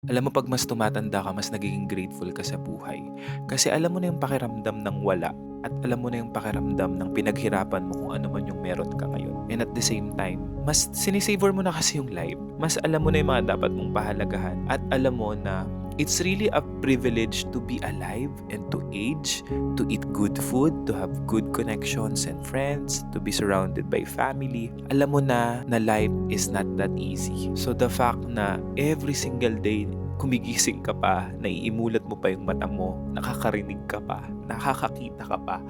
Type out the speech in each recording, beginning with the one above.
Alam mo 'pag mas tumatanda ka, mas nagiging grateful ka sa buhay. Kasi alam mo na yung pakiramdam ng wala at alam mo na yung pakiramdam ng pinaghirapan mo kung ano man yung meron ka ngayon. And at the same time, mas sinisavor mo na kasi yung life. Mas alam mo na yung mga dapat mong pahalagahan at alam mo na it's really a privilege to be alive and to age, to eat good food, to have good connections and friends, to be surrounded by family. Alam mo na life is not that easy. So the fact na every single day kumigising ka pa, naiimulat mo pa yung mata mo, nakakarinig ka pa, nakakakita ka pa,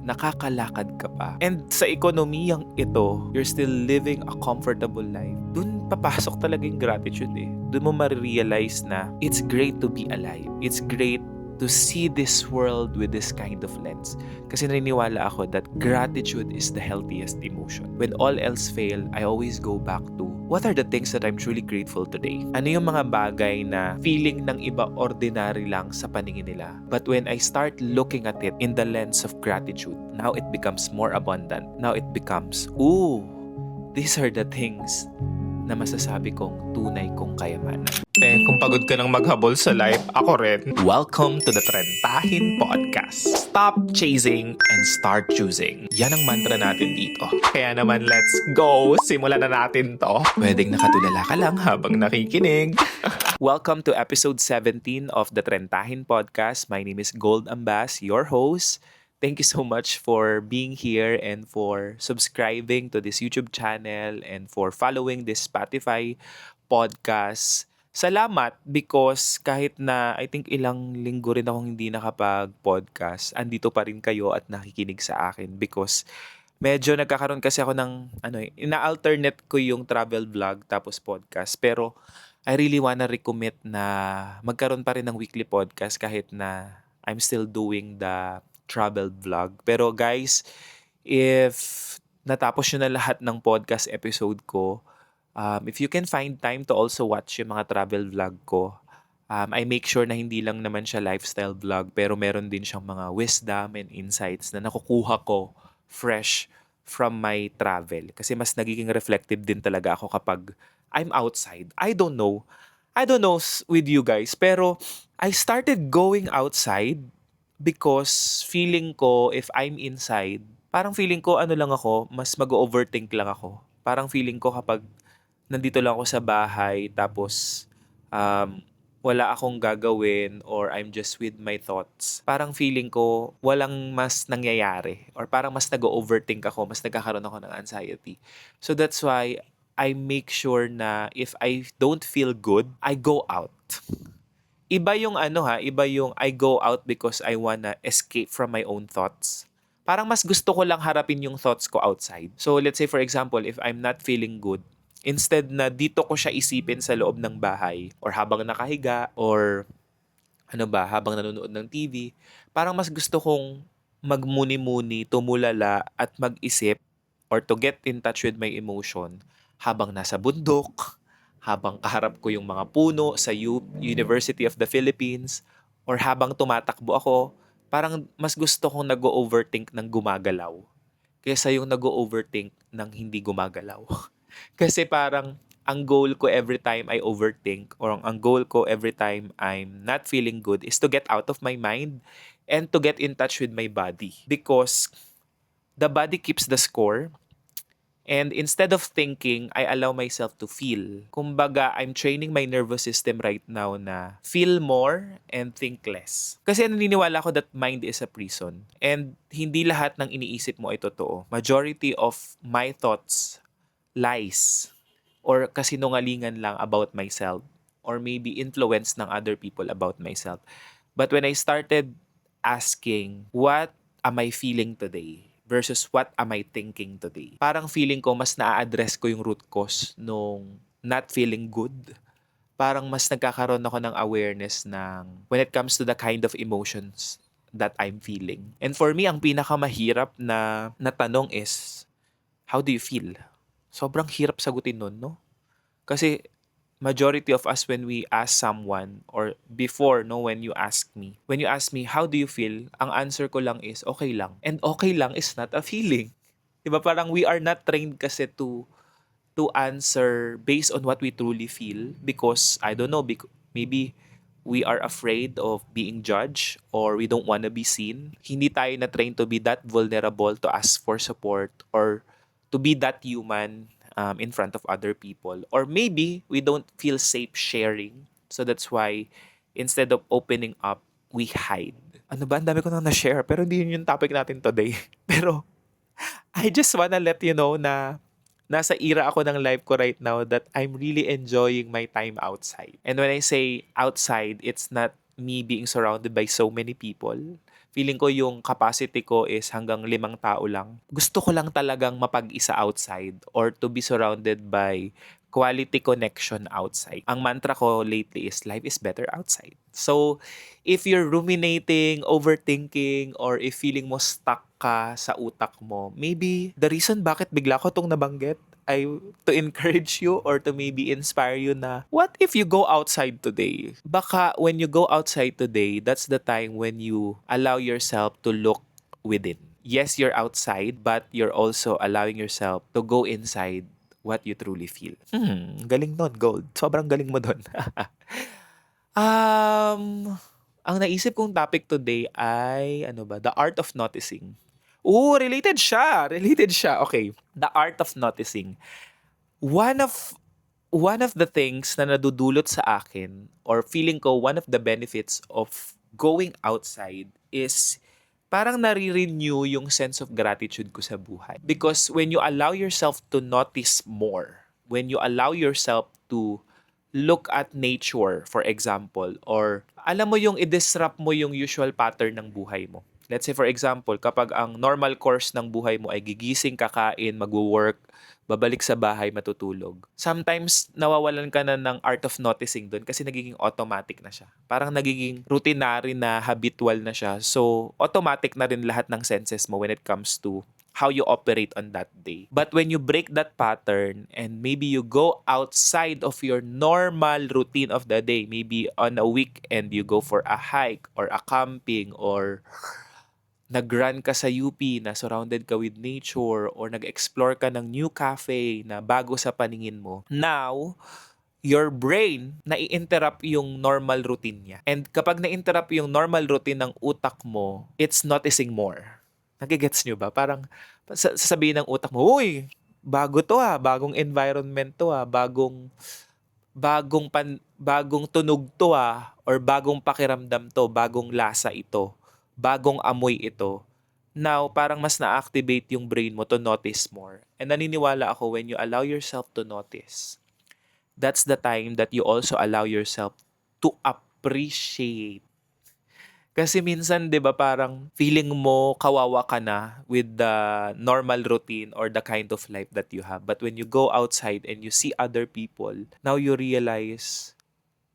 nakakalakad ka pa. And sa ekonomiyang ito, you're still living a comfortable life. Dun papasok talaga yung gratitude eh. Dun mo marirealize na it's great to be alive. It's great to see this world with this kind of lens. Kasi naniniwala ako that gratitude is the healthiest emotion. When all else fail, I always go back to what are the things that I'm truly grateful today? Ano yung mga bagay na feeling ng iba ordinary lang sa paningin nila? But when I start looking at it in the lens of gratitude, now it becomes more abundant. Now it becomes, these are the things na masasabi kong tunay kong kayamanan. Kung pagod ka ng maghabol sa life, ako rin. Welcome to the Trentahin Podcast. Stop chasing and start choosing. Yan ang mantra natin dito. Kaya naman, let's go! Simulan na natin to. Pwedeng nakatulala ka lang habang nakikinig. Welcome to episode 17 of the Trentahin Podcast. My name is Gold Ambas, your host. Thank you so much for being here and for subscribing to this YouTube channel and for following this Spotify podcast. Salamat because kahit na I think ilang linggo rin akong hindi nakapag-podcast, andito pa rin kayo at nakikinig sa akin because medyo nagkakaroon kasi ako ng ina-alternate ko yung travel vlog tapos podcast. Pero I really wanna recommit na magkaroon pa rin ng weekly podcast kahit na I'm still doing the travel vlog. Pero guys, if natapos nyo na lahat ng podcast episode ko, if you can find time to also watch yung mga travel vlog ko, I make sure na hindi lang naman siya lifestyle vlog, pero meron din siyang mga wisdom and insights na nakukuha ko fresh from my travel. Kasi mas nagiging reflective din talaga ako kapag I'm outside. I don't know with you guys, pero I started going outside because feeling ko if I'm inside, parang feeling ko ano lang ako, mas mag-overthink lang ako. Parang feeling ko kapag nandito lang ako sa bahay tapos wala akong gagawin or I'm just with my thoughts, parang feeling ko walang mas nangyayari or parang mas nag-overthink ako, mas nagkakaroon ako ng anxiety. So that's why I make sure na if I don't feel good, I go out. Iba yung iba yung I go out because I wanna escape from my own thoughts. Parang mas gusto ko lang harapin yung thoughts ko outside. So let's say for example, if I'm not feeling good, instead na dito ko siya isipin sa loob ng bahay or habang nakahiga or habang nanonood ng TV, parang mas gusto kong magmuni-muni, tumulala at mag-isip or to get in touch with my emotion habang nasa bundok, habang kaharap ko yung mga puno sa University of the Philippines, or habang tumatakbo ako, parang mas gusto kong nag-overthink ng gumagalaw kaysa yung nag-overthink ng hindi gumagalaw. Kasi parang ang goal ko every time I overthink or ang goal ko every time I'm not feeling good is to get out of my mind and to get in touch with my body. Because the body keeps the score. And instead of thinking, I allow myself to feel. Kumbaga, I'm training my nervous system right now na feel more and think less. Kasi naniniwala ko that mind is a prison. And hindi lahat ng iniisip mo ay totoo. Majority of my thoughts, lies, or kasinungalingan lang about myself. Or maybe influence ng other people about myself. But when I started asking, what am I feeling today? Versus what am I thinking today? Parang feeling ko mas na-address ko yung root cause nung not feeling good. Parang mas nagkakaroon ako ng awareness ng when it comes to the kind of emotions that I'm feeling. And for me, ang pinakamahirap na tanong is, how do you feel? Sobrang hirap sagutin nun, no? Kasi majority of us when we ask someone or before when you ask me how do you feel, ang answer ko lang is okay lang. And okay lang is not a feeling. 'Di ba? Parang we are not trained kasi to answer based on what we truly feel because I don't know Maybe we are afraid of being judged or we don't want to be seen. Hindi tayo na-train to be that vulnerable to ask for support or to be that human in front of other people. Or maybe we don't feel safe sharing. So that's why instead of opening up, we hide. Ano ba? Ang dami ko nang na-share pero hindi yun yung topic natin today. Pero I just wanna let you know na nasa era ako ng life ko right now that I'm really enjoying my time outside. And when I say outside, it's not me being surrounded by so many people. Feeling ko yung capacity ko is hanggang 5 tao lang. Gusto ko lang talagang mapag-isa outside or to be surrounded by quality connection outside. Ang mantra ko lately is life is better outside. So, if you're ruminating, overthinking, or if feeling mo stuck ka sa utak mo, maybe the reason bakit bigla ko tong nabanggit ay to encourage you or to maybe inspire you na what if you go outside today? Baka when you go outside today, that's the time when you allow yourself to look within. Yes, you're outside, but you're also allowing yourself to go inside what you truly feel. Galing nun, Gold. Sobrang galing mo dun. Ang naisip kong topic today ay, ano ba, the art of noticing. Oo, related siya. Related siya. Okay. The art of noticing. One of one of the things na nadudulot sa akin or feeling ko one of the benefits of going outside is parang nare-renew yung sense of gratitude ko sa buhay. Because when you allow yourself to notice more, when you allow yourself to look at nature, for example, or alam mo yung i-disrupt mo yung usual pattern ng buhay mo. Let's say for example, kapag ang normal course ng buhay mo ay gigising, kakain, magwo-work, babalik sa bahay, matutulog. Sometimes, nawawalan ka na ng art of noticing doon kasi nagiging automatic na siya. Parang nagiging routinary na, habitual na siya. So, automatic na rin lahat ng senses mo when it comes to how you operate on that day. But when you break that pattern and maybe you go outside of your normal routine of the day, maybe on a weekend you go for a hike or a camping or nag-run ka sa UP na surrounded ka with nature or nag-explore ka ng new cafe na bago sa paningin mo, now, your brain, nai-interrupt yung normal routine niya. And kapag na-interrupt yung normal routine ng utak mo, it's noticing more. Nagigets nyo ba? Parang sasabihin ng utak mo, uy, bago to bagong environment to bagong tunog to or bagong pakiramdam to, bagong lasa ito, bagong amoy ito. Now, parang mas na-activate yung brain mo to notice more. And naniniwala ako when you allow yourself to notice, that's the time that you also allow yourself to appreciate. Kasi minsan, 'di ba, parang feeling mo kawawa ka na with the normal routine or the kind of life that you have. But when you go outside and you see other people, now you realize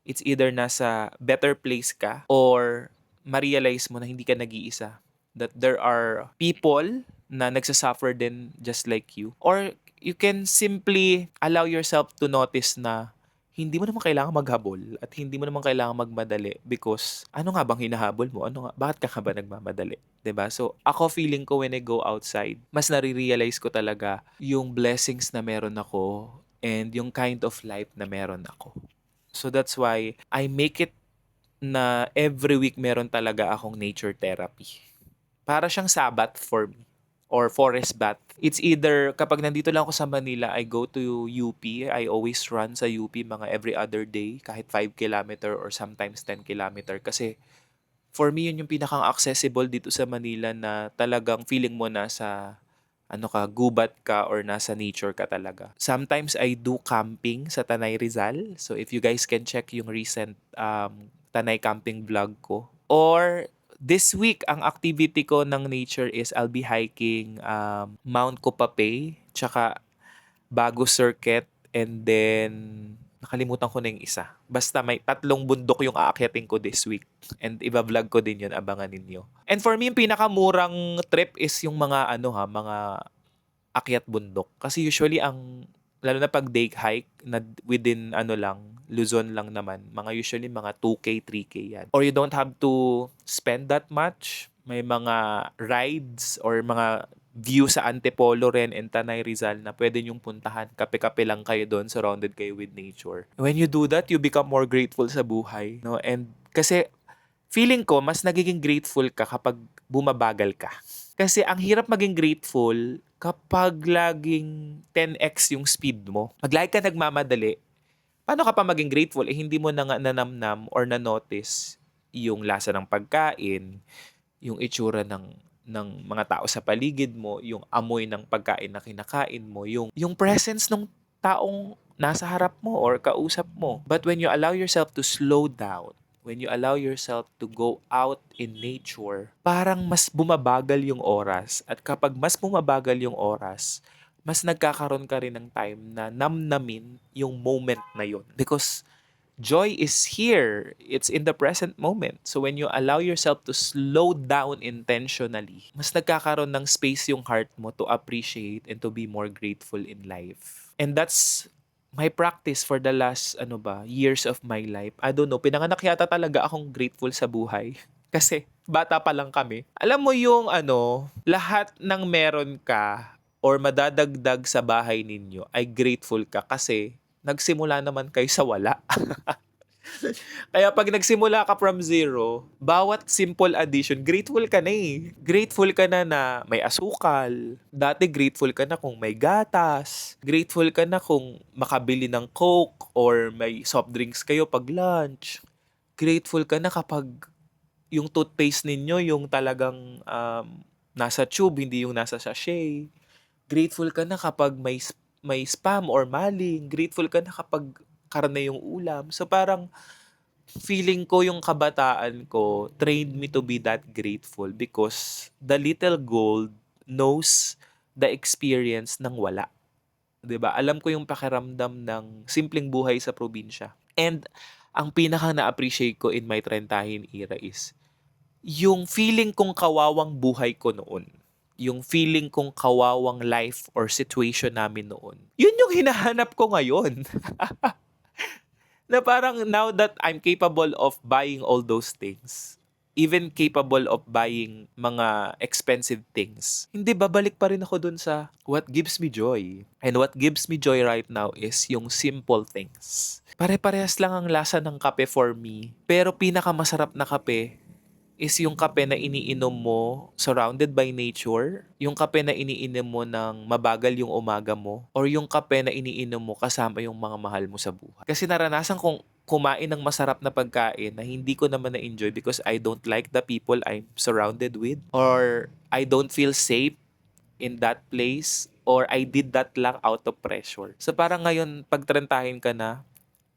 it's either nasa better place ka or ma-realize mo na hindi ka nag-iisa. That there are people na nagsasuffer din just like you. Or you can simply allow yourself to notice na hindi mo naman kailangan maghabol at hindi mo naman kailangan magmadali because ano nga bang hinahabol mo? Bakit ka ba nagmamadali? 'Di ba? So, ako feeling ko when I go outside, mas nare-realize ko talaga yung blessings na meron ako and yung kind of life na meron ako. So that's why I make it na every week meron talaga akong nature therapy. Para siyang Sabbath for me or forest bath. It's either kapag nandito lang ako sa Manila, I go to UP. I always run sa UP mga every other day, kahit 5 kilometer or sometimes 10 kilometer. Kasi for me, yun yung pinakang accessible dito sa Manila na talagang feeling mo nasa gubat ka or nasa nature ka talaga. Sometimes I do camping sa Tanay Rizal. So if you guys can check yung recent Tanay camping vlog ko. Or this week, ang activity ko ng nature is I'll be hiking Mount Kupapay, tsaka Bago Circuit, and then nakalimutan ko na yung isa. Basta may 3 bundok yung aakyatin ko this week. And iba-vlog ko din yun, abangan ninyo. And for me, yung pinakamurang trip is yung mga mga akyat bundok. Kasi usually lalo na pag day hike, na within Luzon lang naman, usually mga 2K, 3K yan. Or you don't have to spend that much. May mga rides or mga view sa Antipolo rin and Tanay Rizal na pwede niyong puntahan. Kape-kape lang kayo doon, surrounded kayo with nature. When you do that, you become more grateful sa buhay, no? And kasi feeling ko mas nagiging grateful ka kapag bumabagal ka. Kasi ang hirap maging grateful kapag laging 10x yung speed mo. Pag lagi ka nagmamadali, paano ka pa maging grateful? Eh hindi mo na nga nanamnam or na-notice yung lasa ng pagkain, yung itsura ng mga tao sa paligid mo, yung amoy ng pagkain na kinakain mo, yung presence ng taong nasa harap mo or kausap mo. But when you allow yourself to slow down, when you allow yourself to go out in nature, parang mas bumabagal yung oras. At kapag mas bumabagal yung oras, mas nagkakaroon ka rin ng time na namnamin yung moment na yun. Because joy is here. It's in the present moment. So when you allow yourself to slow down intentionally, mas nagkakaroon ng space yung heart mo to appreciate and to be more grateful in life. And that's my practice for the last years of my life. I don't know, pinanganak yata talaga akong grateful sa buhay. Kasi bata pa lang kami. Alam mo yung lahat ng meron ka or madadagdag sa bahay ninyo ay grateful ka kasi nagsimula naman kayo sa wala. Kaya pag nagsimula ka from zero, bawat simple addition, grateful ka na eh. Grateful ka na na may asukal. Dati grateful ka na kung may gatas. Grateful ka na kung makabili ng Coke or may soft drinks kayo pag lunch. Grateful ka na kapag yung toothpaste ninyo, yung talagang nasa tube, hindi yung nasa sachet. Grateful ka na kapag may spam or maling. Grateful ka na kapag karne yung ulam. So parang feeling ko yung kabataan ko trained me to be that grateful because the little gold knows the experience ng wala. 'Di ba? Alam ko yung pakiramdam ng simpleng buhay sa probinsya. And ang pinaka na-appreciate ko in my trentahin era is yung feeling kong kawawang buhay ko noon. Yung feeling kong kawawang life or situation namin noon. Yun yung hinahanap ko ngayon. Na parang now that I'm capable of buying all those things, even capable of buying mga expensive things, hindi babalik pa rin ako dun sa what gives me joy. And what gives me joy right now is yung simple things. Pare-parehas lang ang lasa ng kape for me, pero pinakamasarap na kape is yung kape na iniinom mo surrounded by nature, yung kape na iniinom mo ng mabagal yung umaga mo, or yung kape na iniinom mo kasama yung mga mahal mo sa buhay. Kasi naranasan kong kumain ng masarap na pagkain na hindi ko naman na-enjoy because I don't like the people I'm surrounded with, or I don't feel safe in that place, or I did that lang out of pressure. So parang ngayon, pag trentahin ka na,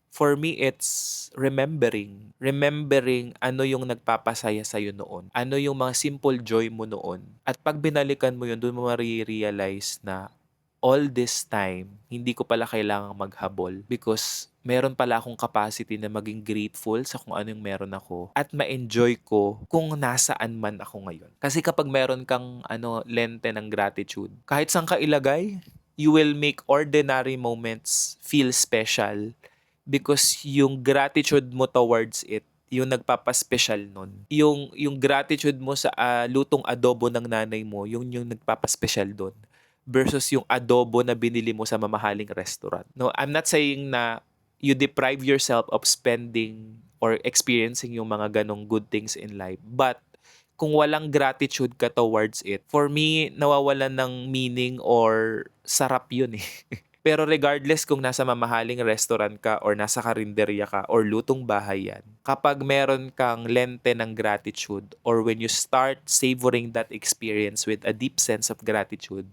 for me, it's remembering. Remembering ano yung nagpapasaya sa'yo noon. Ano yung mga simple joy mo noon. At pag binalikan mo yun, doon mo marirealize na all this time, hindi ko pala kailangang maghabol because meron pala akong capacity na maging grateful sa kung ano yung meron ako at ma-enjoy ko kung nasaan man ako ngayon. Kasi kapag meron kang lente ng gratitude, kahit saan ka ilagay, you will make ordinary moments feel special because yung gratitude mo towards it, yung nagpapaspecial nun. Yung gratitude mo sa lutong adobo ng nanay mo, yung nagpapaspecial dun. Versus yung adobo na binili mo sa mamahaling restaurant. No, I'm not saying na you deprive yourself of spending or experiencing yung mga ganong good things in life. But kung walang gratitude ka towards it, for me, nawawalan ng meaning or sarap yun eh. Pero regardless kung nasa mamahaling restaurant ka or nasa karinderya ka or lutong bahay yan, kapag meron kang lente ng gratitude or when you start savoring that experience with a deep sense of gratitude,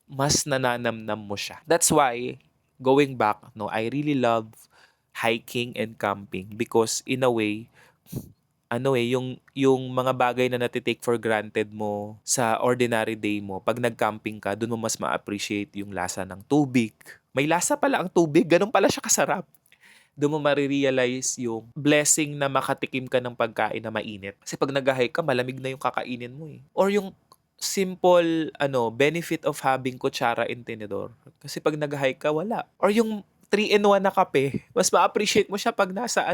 mas nananamnam mo siya. That's why, going back, I really love hiking and camping because in a way, yung mga bagay na natitake for granted mo sa ordinary day mo, pag nag-camping ka, dun mo mas ma-appreciate yung lasa ng tubig. May lasa pala ang tubig, ganun pala siya kasarap. Doon mo marirealize yung blessing na makatikim ka ng pagkain na mainit. Kasi pag nag-hike ka, malamig na yung kakainin mo eh. Or yung simple benefit of having kutsara and tinidor. Kasi pag nag-hike ka, wala. Or yung 3-in-1 na kape, mas ma-appreciate mo siya pag nasa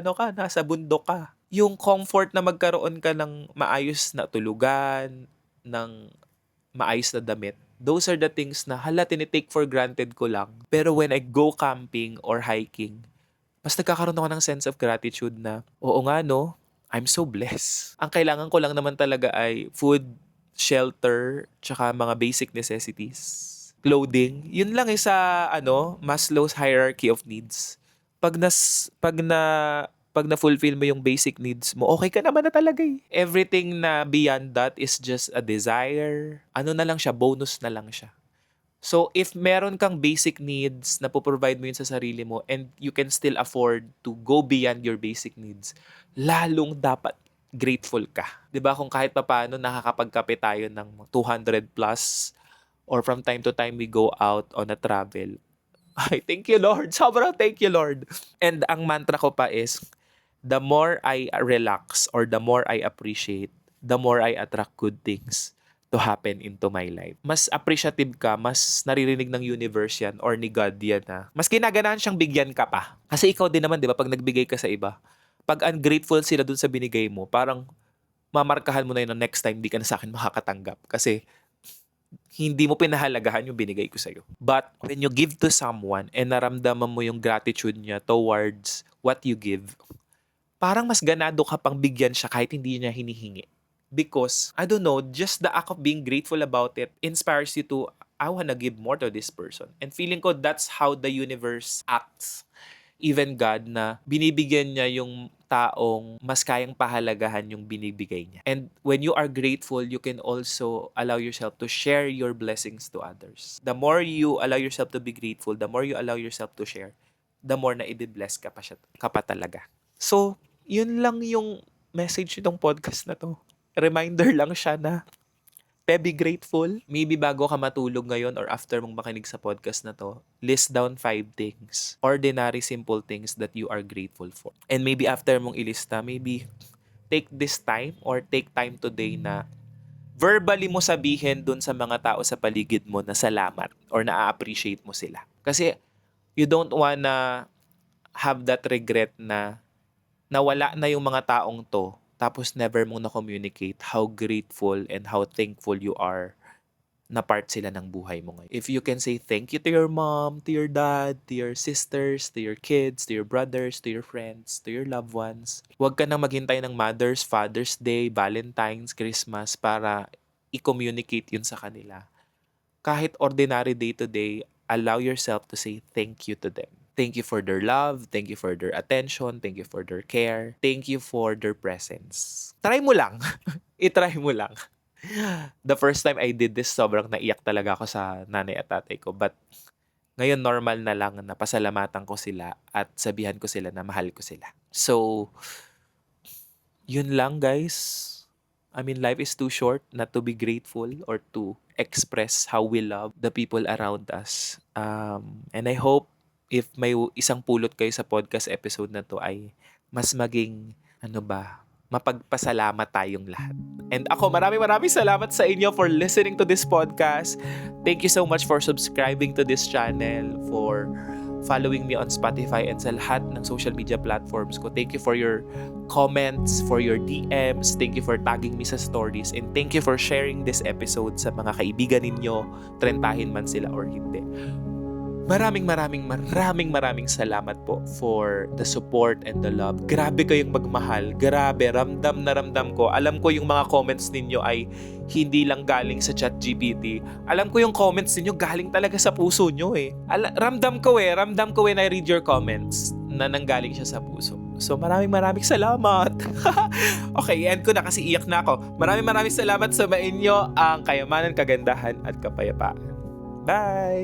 bundok ka. Yung comfort na magkaroon ka ng maayos na tulugan, ng maayos na damit. Those are the things na tinitake for granted ko lang. Pero when I go camping or hiking, mas nagkakaroon ako ng sense of gratitude na, oo nga no, I'm so blessed. Ang kailangan ko lang naman talaga ay food, shelter, tsaka mga basic necessities. Clothing. Yun lang sa Maslow's hierarchy of needs. Pag na-fulfill mo yung basic needs mo, okay ka naman na talaga eh. Everything na beyond that is just a desire. Ano na lang siya, bonus na lang siya. So, if meron kang basic needs na puprovide mo yun sa sarili mo and you can still afford to go beyond your basic needs, lalong dapat grateful ka. 'Di ba kung kahit papaano nakakapagkape tayo ng 200 plus or from time to time we go out on a travel. Ay, thank you Lord. Sobrang thank you Lord. And ang mantra ko pa is, the more I relax or the more I appreciate, the more I attract good things to happen into my life. Mas appreciative ka, mas naririnig ng universe yan or ni God yan na. Mas ginaganahan siyang bigyan ka pa. Kasi ikaw din naman, di ba, pag nagbigay ka sa iba, pag ungrateful sila dun sa binigay mo, parang mamarkahan mo na yun na next time di ka na sa akin makakatanggap. Kasi hindi mo pinahalagahan yung binigay ko sa'yo. But when you give to someone and naramdaman mo yung gratitude niya towards what you give, parang mas ganado ka pang bigyan siya kahit hindi niya hinihingi. Because, I don't know, just the act of being grateful about it inspires you to, I wanna give more to this person. And feeling ko that's how the universe acts. Even God na binibigyan niya yung taong mas kayang pahalagahan yung binibigay niya. And when you are grateful, you can also allow yourself to share your blessings to others. The more you allow yourself to be grateful, the more you allow yourself to share, the more na i-bless ka pa talaga. So, yun lang yung message nitong podcast na to. Reminder lang siya na be grateful. Maybe bago ka matulog ngayon or after mong makinig sa podcast na to, list down 5 things. Ordinary, simple things that you are grateful for. And maybe after mong ilista, maybe take this time or take time today na verbally mo sabihin dun sa mga tao sa paligid mo na salamat or na-appreciate mo sila. Kasi you don't wanna have that regret na nawala na yung mga taong to tapos never mong na-communicate how grateful and how thankful you are na part sila ng buhay mo ngayon. If you can say thank you to your mom, to your dad, to your sisters, to your kids, to your brothers, to your friends, to your loved ones, huwag ka nang maghintay ng Mother's, Father's Day, Valentine's, Christmas para i-communicate yun sa kanila. Kahit ordinary day-to-day, allow yourself to say thank you to them. Thank you for their love, thank you for their attention, thank you for their care, thank you for their presence. Try mo lang. I-try mo lang. The first time I did this, sobrang naiyak talaga ako sa nanay at tatay ko. But ngayon normal na lang na pasalamatan ko sila at sabihan ko sila na mahal ko sila. So, yun lang guys. I mean, life is too short not to be grateful or to express how we love the people around us. And I hope if may isang pulot kayo sa podcast episode na to ay mas maging, mapagpasalamat tayong lahat. And ako, maraming salamat sa inyo for listening to this podcast. Thank you so much for subscribing to this channel, for following me on Spotify and sa lahat ng social media platforms ko. Thank you for your comments, for your DMs. Thank you for tagging me sa stories. And thank you for sharing this episode sa mga kaibigan ninyo, trentahin man sila or hindi. Maraming salamat po for the support and the love. Grabe kayong magmahal. Grabe, ramdam na ramdam ko. Alam ko yung mga comments ninyo ay hindi lang galing sa ChatGPT. Alam ko yung comments ninyo galing talaga sa puso nyo eh. Ramdam ko when I read your comments na nanggaling siya sa puso. So maraming salamat. Okay, end ko na kasi iyak na ako. Maraming salamat sa mainyo ang kayamanan, kagandahan at kapayapaan. Bye!